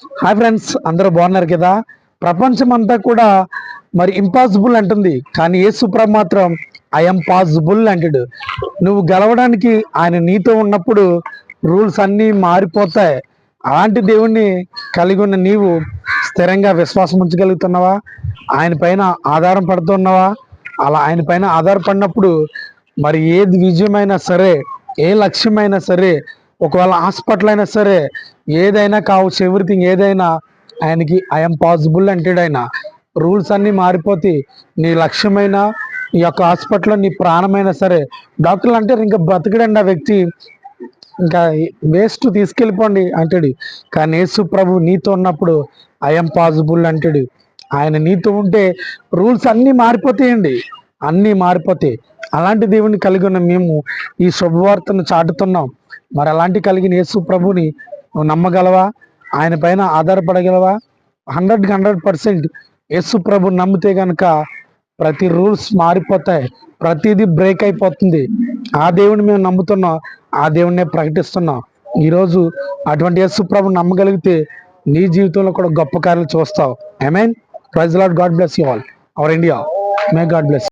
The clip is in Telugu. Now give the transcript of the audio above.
హాయ్ ఫ్రెండ్స్, అందరూ బాగున్నారు కదా. ప్రపంచం అంతా కూడా మరి ఇంపాసిబుల్ అంటుంది, కానీ యేసుప్రభు మాత్రం ఐఎమ్ పాసిబుల్ అంటాడు. నువ్వు గెలవడానికి ఆయన నీతో ఉన్నప్పుడు రూల్స్ అన్నీ మారిపోతాయి. అలాంటి దేవుణ్ణి కలిగి ఉన్న నీవు స్థిరంగా విశ్వాసం ఉంచగలుగుతున్నావా? ఆయన పైన ఆధారం పడుతున్నావా? అలా ఆయన పైన ఆధారపడినప్పుడు మరి ఏది విజయమైనా సరే, ఏ లక్ష్యమైనా సరే, ఒకవేళ హాస్పిటల్ అయినా సరే, ఏదైనా కావచ్చు, ఎవ్రీథింగ్ ఏదైనా ఆయనకి ఐఎమ్ పాసిబుల్ అంటాడు. ఆయన రూల్స్ అన్నీ మారిపోతాయి. నీ లక్ష్యమైన నీ యొక్క హాస్పిటల్లో నీ ప్రాణమైనా సరే, డాక్టర్లు అంటారు ఇంకా బ్రతకడండి ఆ వ్యక్తి, ఇంకా వేస్ట్, తీసుకెళ్ళిపోండి అంటాడు. కానీ యేసు ప్రభు నీతో ఉన్నప్పుడు ఐఎమ్ పాసిబుల్ అంటాడు. ఆయన నీతో ఉంటే రూల్స్ అన్నీ మారిపోతాయండి, అన్నీ మారిపోతాయి. అలాంటి దేవుని కలిగి ఉన్న మేము ఈ శుభవార్తను చాటుతున్నాం. మరి అలాంటి కలిగిన యేసు ప్రభుని నువ్వు నమ్మగలవా? ఆయన పైన ఆధారపడగలవా? 100% యేసు ప్రభు నమ్మితే గనక ప్రతి రూల్స్ మారిపోతాయి, ప్రతిదీ బ్రేక్ అయిపోతుంది. ఆ దేవుని మేము నమ్ముతున్నాం, ఆ దేవుడినే ప్రకటిస్తున్నాం. ఈరోజు అటువంటి యేసు ప్రభు నమ్మగలిగితే నీ జీవితంలో కూడా గొప్ప కార్యాలు చూస్తావు. Amen. Praise Lord. God bless you all. Our India. May God bless.